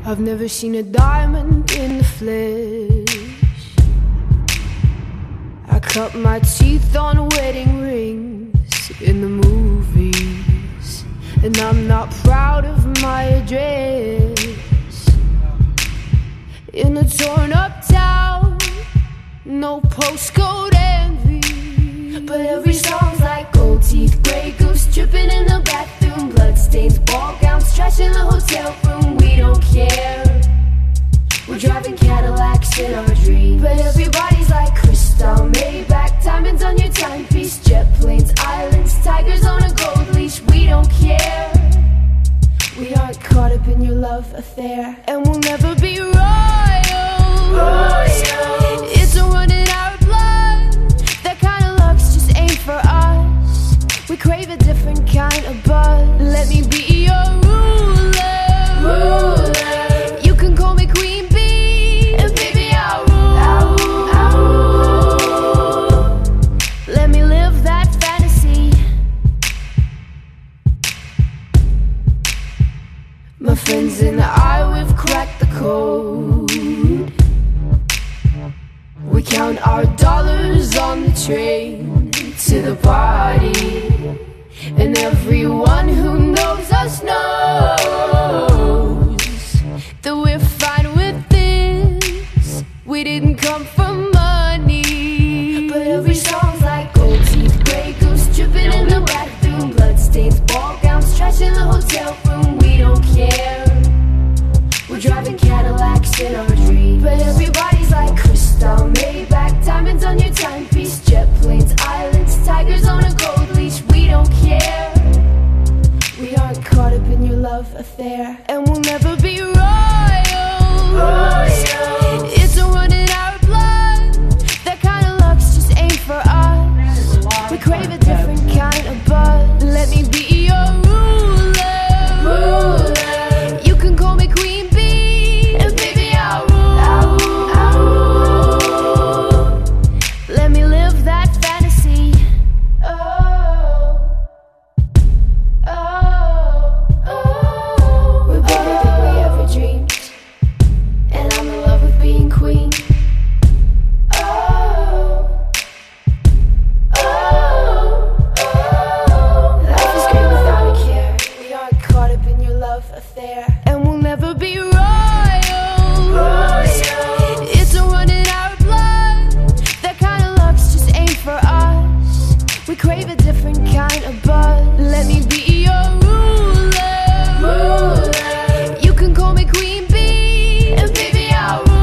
I've never seen a diamond in the flesh. I cut my teeth on wedding rings in the movies, and I'm not proud of my address. In a torn up town, no postcode envy, but every song's like gold teeth, grey goose dripping in the bathroom, bloodstains, ball gowns, trash in the hotel room. We don't care. We're driving Cadillacs in our dreams, but everybody's like crystal, Maybach, diamonds on your timepiece, jet planes, islands, tigers on a gold leash. We don't care. We aren't caught up in your love affair, and we'll never be royals. It's a run in our blood. That kind of luck's just ain't for us. We crave a different kind of buzz. Let me be your ruler. You can call me Queen Bee, and baby I'll rule. Let me live that fantasy. My friends and I, we've cracked the code. We count our dollars on the train to the party, and everyone who knows us knows that we're fine with this. We didn't come for money, but every song's like gold teeth, grey goose dripping in the bathroom, bloodstains, ball gowns, trash in the hotel room. We don't care. We're driving Cadillacs in our dreams, but everybody's like crystal, Maybach, diamonds on your timepiece, jet planes, islands, tigers on a gold leash. We don't care. We aren't caught up in your love affair, and we'll never be royals. It's a run in our blood. That kind of luck's just ain't for us. We crave a different kind of buzz. Let me be your ruler. You can call me Queen Bee, and baby I'll rule. Let me live that fantasy. We're better than we ever dreamed, and I'm in love with being queen. Life is great without a care. We aren't caught up in your love affair, and we'll never be royals. It's a run in our blood. That kind of luck's just ain't for us. We crave a different kind of buzz. Let me be your ruler. You can call me Queen Bee, and baby I'll rule.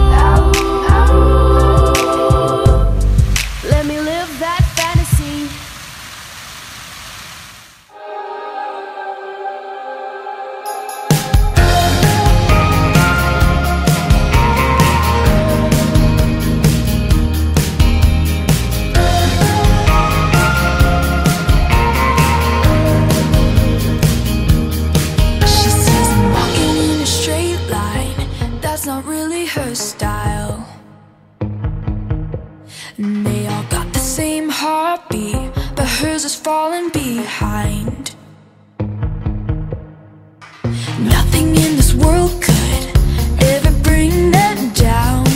Let me live that fantasy. She says I'm walking in a straight line. That's not really her style. And they all got the same heartbeat, but hers is falling behind. Nothing in this world could ever bring them down.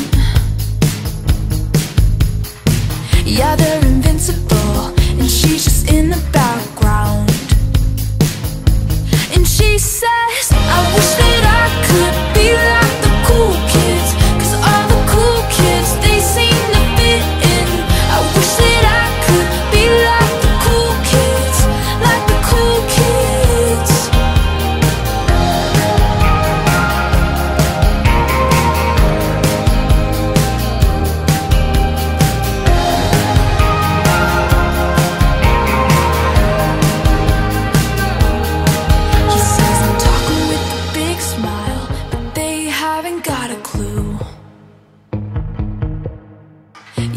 Yeah, they're invincible, and she's just in the background. And she says, I wish that I could be like the cool kids, 'cause all the cool kids, they seem to fit in. I wish that I could be like the cool kids, like the cool kids. He says I'm talking with a big smile, but they haven't got a clue.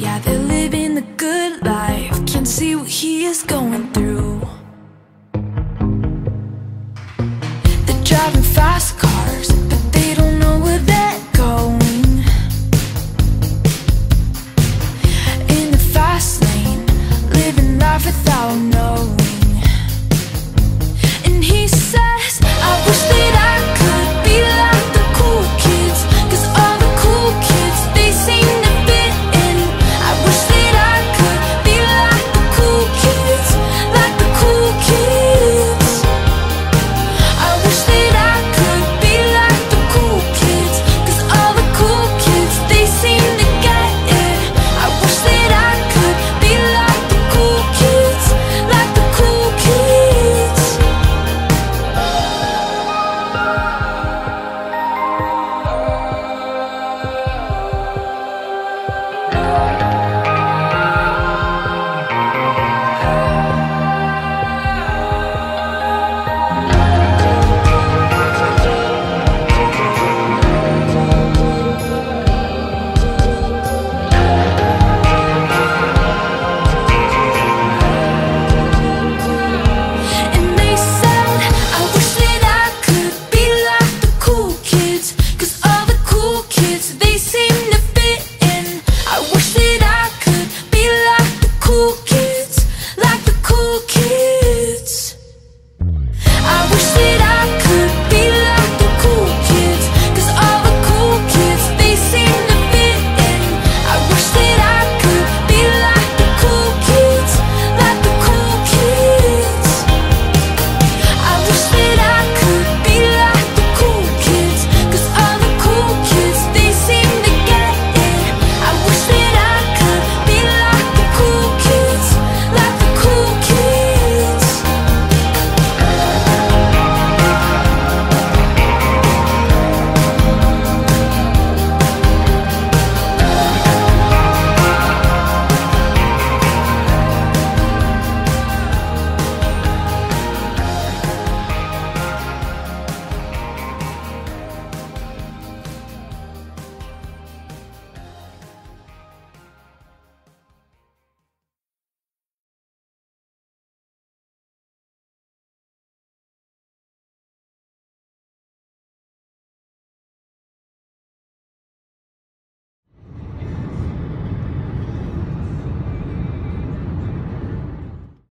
Yeah, they're living the good life, can't see what he is going through. They're driving fast